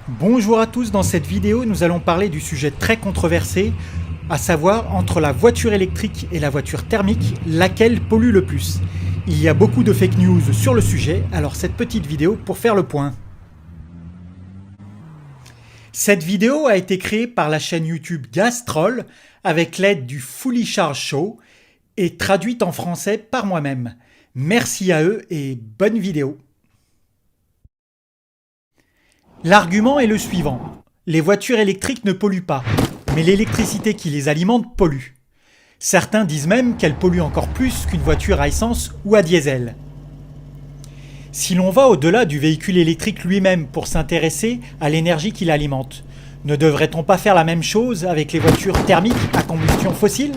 Bonjour à tous, dans cette vidéo nous allons parler du sujet très controversé, à savoir entre la voiture électrique et la voiture thermique, laquelle pollue le plus. Il y a beaucoup de fake news sur le sujet, alors cette petite vidéo pour faire le point. Cette vidéo a été créée par la chaîne YouTube Gastroll avec l'aide du Fully Charge Show et traduite en français par moi-même. Merci à eux et bonne vidéo. L'argument est le suivant. Les voitures électriques ne polluent pas, mais l'électricité qui les alimente pollue. Certains disent même qu'elles polluent encore plus qu'une voiture à essence ou à diesel. Si l'on va au-delà du véhicule électrique lui-même pour s'intéresser à l'énergie qui l'alimente, ne devrait-on pas faire la même chose avec les voitures thermiques à combustion fossile ?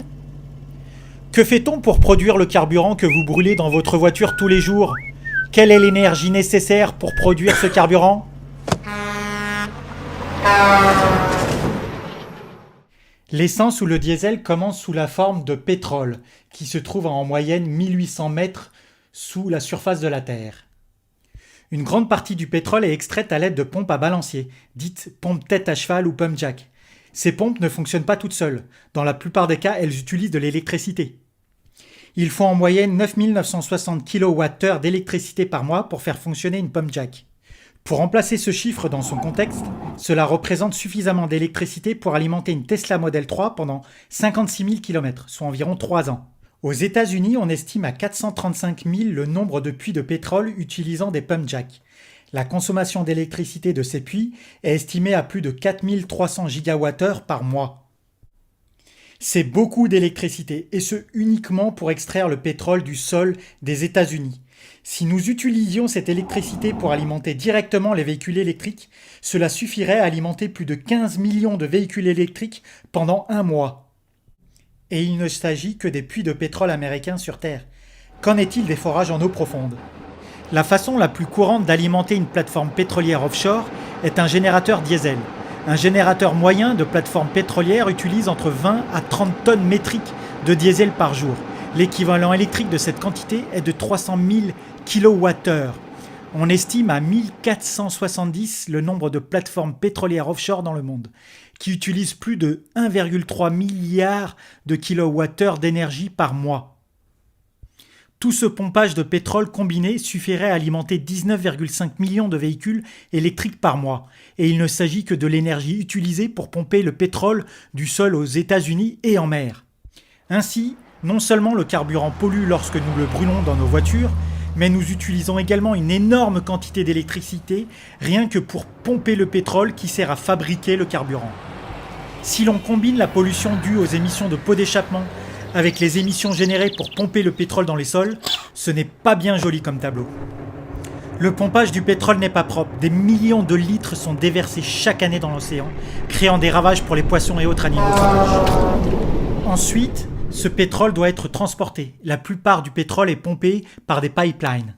Que fait-on pour produire le carburant que vous brûlez dans votre voiture tous les jours ? Quelle est l'énergie nécessaire pour produire ce carburant ? L'essence ou le diesel commence sous la forme de pétrole, qui se trouve à en moyenne 1800 mètres sous la surface de la Terre. Une grande partie du pétrole est extraite à l'aide de pompes à balancier, dites pompes tête à cheval ou pump jack. Ces pompes ne fonctionnent pas toutes seules. Dans la plupart des cas, elles utilisent de l'électricité. Il faut en moyenne 9960 kWh d'électricité par mois pour faire fonctionner une pump jack. Pour remplacer ce chiffre dans son contexte, cela représente suffisamment d'électricité pour alimenter une Tesla Model 3 pendant 56 000 km, soit environ 3 ans. Aux États-Unis, on estime à 435 000 le nombre de puits de pétrole utilisant des pump jack. La consommation d'électricité de ces puits est estimée à plus de 4300 gigawattheures par mois. C'est beaucoup d'électricité, et ce uniquement pour extraire le pétrole du sol des États-Unis. Si nous utilisions cette électricité pour alimenter directement les véhicules électriques, cela suffirait à alimenter plus de 15 millions de véhicules électriques pendant un mois. Et il ne s'agit que des puits de pétrole américains sur Terre. Qu'en est-il des forages en eau profonde ? La façon la plus courante d'alimenter une plateforme pétrolière offshore est un générateur diesel. Un générateur moyen de plateforme pétrolière utilise entre 20 à 30 tonnes métriques de diesel par jour. L'équivalent électrique de cette quantité est de 300 000 kWh. On estime à 1470 le nombre de plateformes pétrolières offshore dans le monde, qui utilisent plus de 1,3 milliard de kWh d'énergie par mois. Tout ce pompage de pétrole combiné suffirait à alimenter 19,5 millions de véhicules électriques par mois. Et il ne s'agit que de l'énergie utilisée pour pomper le pétrole du sol aux États-Unis et en mer. Ainsi, non seulement le carburant pollue lorsque nous le brûlons dans nos voitures, mais nous utilisons également une énorme quantité d'électricité rien que pour pomper le pétrole qui sert à fabriquer le carburant. Si l'on combine la pollution due aux émissions de pots d'échappement avec les émissions générées pour pomper le pétrole dans les sols, ce n'est pas bien joli comme tableau. Le pompage du pétrole n'est pas propre. Des millions de litres sont déversés chaque année dans l'océan, créant des ravages pour les poissons et autres animaux sauvages. Ensuite, ce pétrole doit être transporté. La plupart du pétrole est pompé par des pipelines.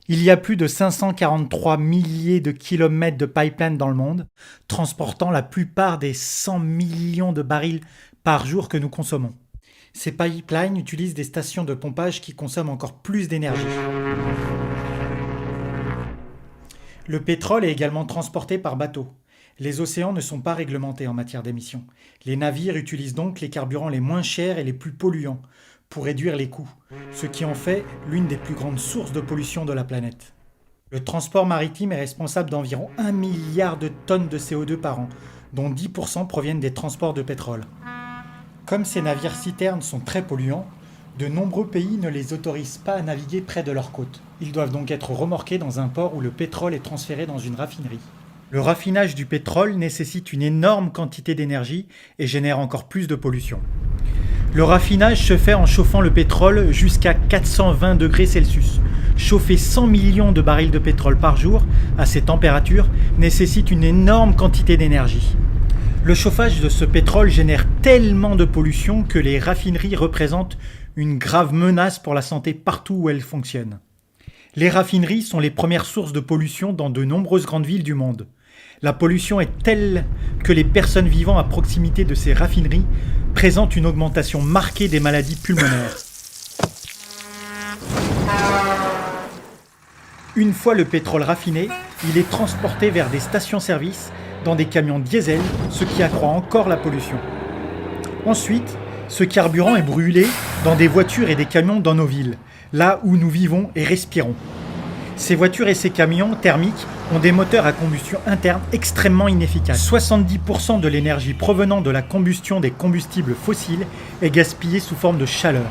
Il y a plus de 543 milliers de kilomètres de pipelines dans le monde, transportant la plupart des 100 millions de barils par jour que nous consommons. Ces pipelines utilisent des stations de pompage qui consomment encore plus d'énergie. Le pétrole est également transporté par bateau. Les océans ne sont pas réglementés en matière d'émissions. Les navires utilisent donc les carburants les moins chers et les plus polluants pour réduire les coûts, ce qui en fait l'une des plus grandes sources de pollution de la planète. Le transport maritime est responsable d'environ 1 milliard de tonnes de CO2 par an, dont 10% proviennent des transports de pétrole. Comme ces navires-citernes sont très polluants, de nombreux pays ne les autorisent pas à naviguer près de leurs côtes. Ils doivent donc être remorqués dans un port où le pétrole est transféré dans une raffinerie. Le raffinage du pétrole nécessite une énorme quantité d'énergie et génère encore plus de pollution. Le raffinage se fait en chauffant le pétrole jusqu'à 420 degrés Celsius. Chauffer 100 millions de barils de pétrole par jour à ces températures nécessite une énorme quantité d'énergie. Le chauffage de ce pétrole génère tellement de pollution que les raffineries représentent une grave menace pour la santé partout où elles fonctionnent. Les raffineries sont les premières sources de pollution dans de nombreuses grandes villes du monde. La pollution est telle que les personnes vivant à proximité de ces raffineries présentent une augmentation marquée des maladies pulmonaires. Une fois le pétrole raffiné, il est transporté vers des stations-service dans des camions diesel, ce qui accroît encore la pollution. Ensuite, ce carburant est brûlé dans des voitures et des camions dans nos villes, là où nous vivons et respirons. Ces voitures et ces camions thermiques ont des moteurs à combustion interne extrêmement inefficaces. 70% de l'énergie provenant de la combustion des combustibles fossiles est gaspillée sous forme de chaleur,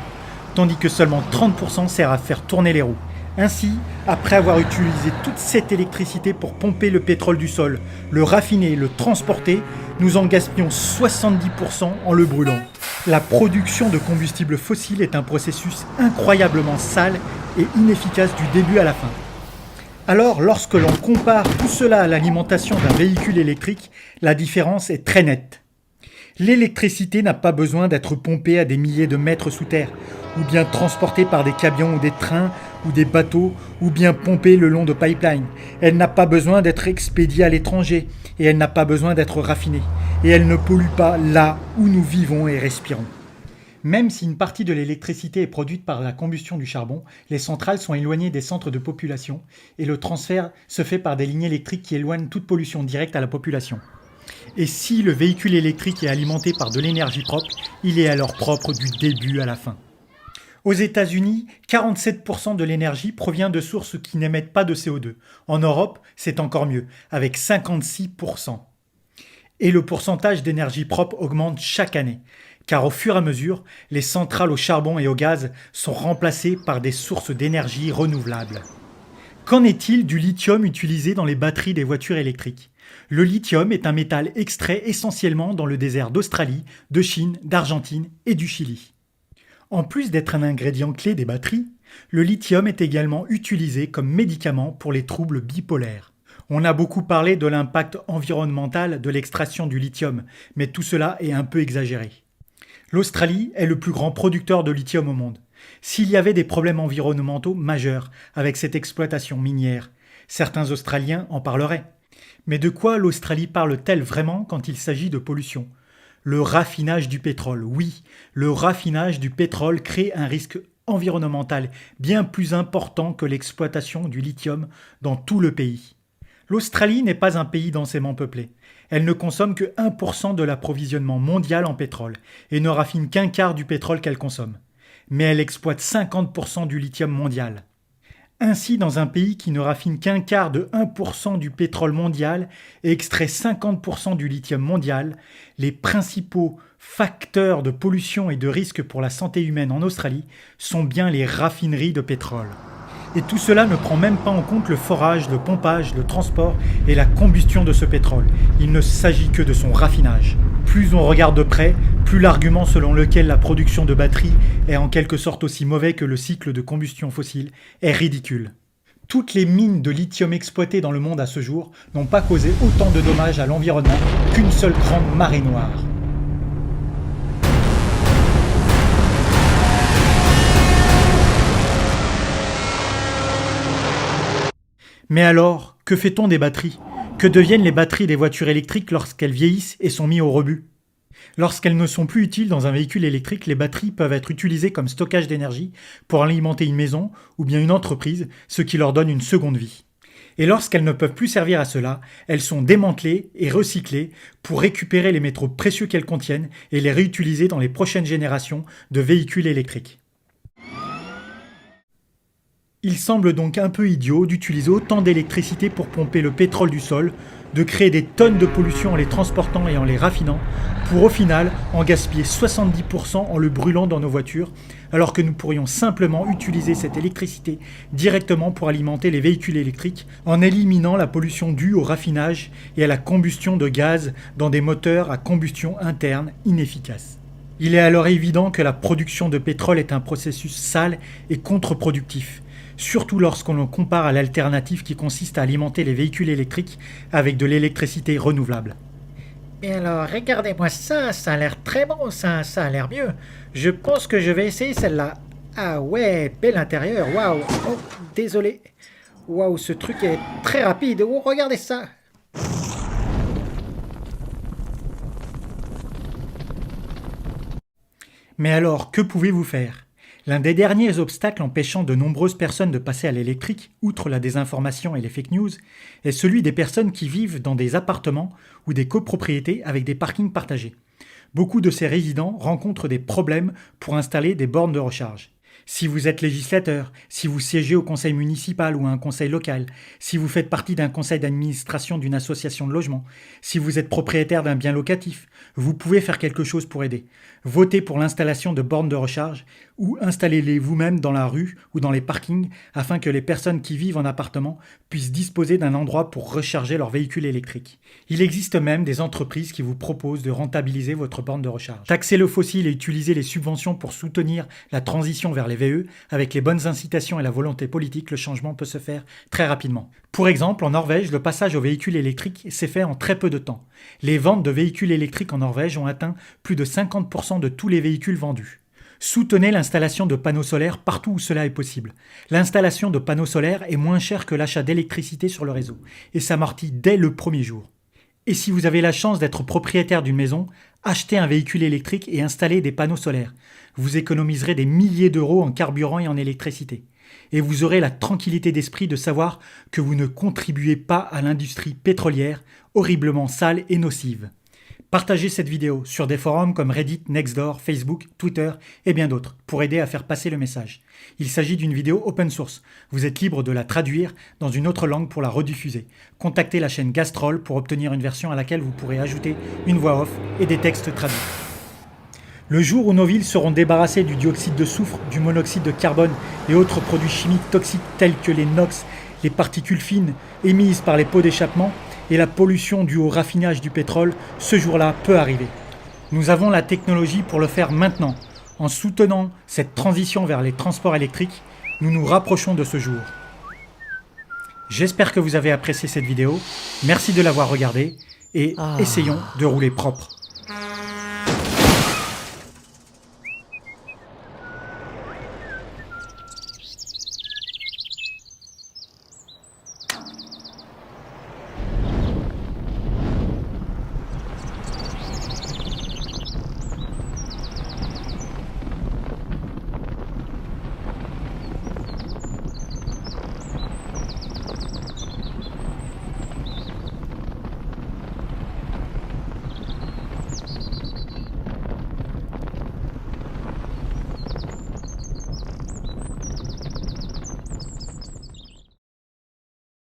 tandis que seulement 30% sert à faire tourner les roues. Ainsi, après avoir utilisé toute cette électricité pour pomper le pétrole du sol, le raffiner et le transporter, nous en gaspillons 70% en le brûlant. La production de combustibles fossiles est un processus incroyablement sale et inefficace du début à la fin. Alors, lorsque l'on compare tout cela à l'alimentation d'un véhicule électrique, la différence est très nette. L'électricité n'a pas besoin d'être pompée à des milliers de mètres sous terre, ou bien transportée par des camions ou des trains ou des bateaux, ou bien pompée le long de pipelines. Elle n'a pas besoin d'être expédiée à l'étranger, et elle n'a pas besoin d'être raffinée. Et elle ne pollue pas là où nous vivons et respirons. Même si une partie de l'électricité est produite par la combustion du charbon, les centrales sont éloignées des centres de population et le transfert se fait par des lignes électriques qui éloignent toute pollution directe à la population. Et si le véhicule électrique est alimenté par de l'énergie propre, il est alors propre du début à la fin. Aux États-Unis, 47% de l'énergie provient de sources qui n'émettent pas de CO2. En Europe, c'est encore mieux, avec 56%. Et le pourcentage d'énergie propre augmente chaque année, car au fur et à mesure, les centrales au charbon et au gaz sont remplacées par des sources d'énergie renouvelables. Qu'en est-il du lithium utilisé dans les batteries des voitures électriques ? Le lithium est un métal extrait essentiellement dans le désert d'Australie, de Chine, d'Argentine et du Chili. En plus d'être un ingrédient clé des batteries, le lithium est également utilisé comme médicament pour les troubles bipolaires. On a beaucoup parlé de l'impact environnemental de l'extraction du lithium, mais tout cela est un peu exagéré. L'Australie est le plus grand producteur de lithium au monde. S'il y avait des problèmes environnementaux majeurs avec cette exploitation minière, certains Australiens en parleraient. Mais de quoi l'Australie parle-t-elle vraiment quand il s'agit de pollution ? Le raffinage du pétrole, oui, le raffinage du pétrole crée un risque environnemental bien plus important que l'exploitation du lithium dans tout le pays. L'Australie n'est pas un pays densément peuplé. Elle ne consomme que 1% de l'approvisionnement mondial en pétrole et ne raffine qu'un quart du pétrole qu'elle consomme. Mais elle exploite 50% du lithium mondial. Ainsi, dans un pays qui ne raffine qu'un quart de 1% du pétrole mondial et extrait 50% du lithium mondial, les principaux facteurs de pollution et de risque pour la santé humaine en Australie sont bien les raffineries de pétrole. Et tout cela ne prend même pas en compte le forage, le pompage, le transport et la combustion de ce pétrole. Il ne s'agit que de son raffinage. Plus on regarde de près, plus l'argument selon lequel la production de batteries est en quelque sorte aussi mauvais que le cycle de combustion fossile est ridicule. Toutes les mines de lithium exploitées dans le monde à ce jour n'ont pas causé autant de dommages à l'environnement qu'une seule grande marée noire. Mais alors, que fait-on des batteries ? Que deviennent les batteries des voitures électriques lorsqu'elles vieillissent et sont mises au rebut ? Lorsqu'elles ne sont plus utiles dans un véhicule électrique, les batteries peuvent être utilisées comme stockage d'énergie pour alimenter une maison ou bien une entreprise, ce qui leur donne une seconde vie. Et lorsqu'elles ne peuvent plus servir à cela, elles sont démantelées et recyclées pour récupérer les métaux précieux qu'elles contiennent et les réutiliser dans les prochaines générations de véhicules électriques. Il semble donc un peu idiot d'utiliser autant d'électricité pour pomper le pétrole du sol, de créer des tonnes de pollution en les transportant et en les raffinant, pour au final en gaspiller 70% en le brûlant dans nos voitures, alors que nous pourrions simplement utiliser cette électricité directement pour alimenter les véhicules électriques en éliminant la pollution due au raffinage et à la combustion de gaz dans des moteurs à combustion interne inefficaces. Il est alors évident que la production de pétrole est un processus sale et contre-productif, surtout lorsqu'on le compare à l'alternative qui consiste à alimenter les véhicules électriques avec de l'électricité renouvelable. Et alors, regardez-moi ça, ça a l'air très bon, ça a l'air mieux. Je pense que je vais essayer celle-là. Ah ouais, bel intérieur, waouh. Oh, désolé. Waouh, ce truc est très rapide. Oh, regardez ça. Mais alors, que pouvez-vous faire ? L'un des derniers obstacles empêchant de nombreuses personnes de passer à l'électrique, outre la désinformation et les fake news, est celui des personnes qui vivent dans des appartements ou des copropriétés avec des parkings partagés. Beaucoup de ces résidents rencontrent des problèmes pour installer des bornes de recharge. Si vous êtes législateur, si vous siégez au conseil municipal ou à un conseil local, si vous faites partie d'un conseil d'administration d'une association de logement, si vous êtes propriétaire d'un bien locatif, vous pouvez faire quelque chose pour aider. Votez pour l'installation de bornes de recharge ou installez-les vous-même dans la rue ou dans les parkings afin que les personnes qui vivent en appartement puissent disposer d'un endroit pour recharger leur véhicule électrique. Il existe même des entreprises qui vous proposent de rentabiliser votre borne de recharge. Taxer le fossile et utiliser les subventions pour soutenir la transition vers les VE, avec les bonnes incitations et la volonté politique, le changement peut se faire très rapidement. Pour exemple, en Norvège, le passage aux véhicules électriques s'est fait en très peu de temps. Les ventes de véhicules électriques en Norvège ont atteint plus de 50% de tous les véhicules vendus. Soutenez l'installation de panneaux solaires partout où cela est possible. L'installation de panneaux solaires est moins chère que l'achat d'électricité sur le réseau et s'amortit dès le premier jour. Et si vous avez la chance d'être propriétaire d'une maison, achetez un véhicule électrique et installez des panneaux solaires. Vous économiserez des milliers d'euros en carburant et en électricité. Et vous aurez la tranquillité d'esprit de savoir que vous ne contribuez pas à l'industrie pétrolière, horriblement sale et nocive. Partagez cette vidéo sur des forums comme Reddit, Nextdoor, Facebook, Twitter et bien d'autres pour aider à faire passer le message. Il s'agit d'une vidéo open source. Vous êtes libre de la traduire dans une autre langue pour la rediffuser. Contactez la chaîne Gastrol pour obtenir une version à laquelle vous pourrez ajouter une voix off et des textes traduits. Le jour où nos villes seront débarrassées du dioxyde de soufre, du monoxyde de carbone et autres produits chimiques toxiques tels que les NOx, les particules fines émises par les pots d'échappement et la pollution due au raffinage du pétrole, ce jour-là peut arriver. Nous avons la technologie pour le faire maintenant. En soutenant cette transition vers les transports électriques, nous nous rapprochons de ce jour. J'espère que vous avez apprécié cette vidéo. Merci de l'avoir regardée et essayons de rouler propre.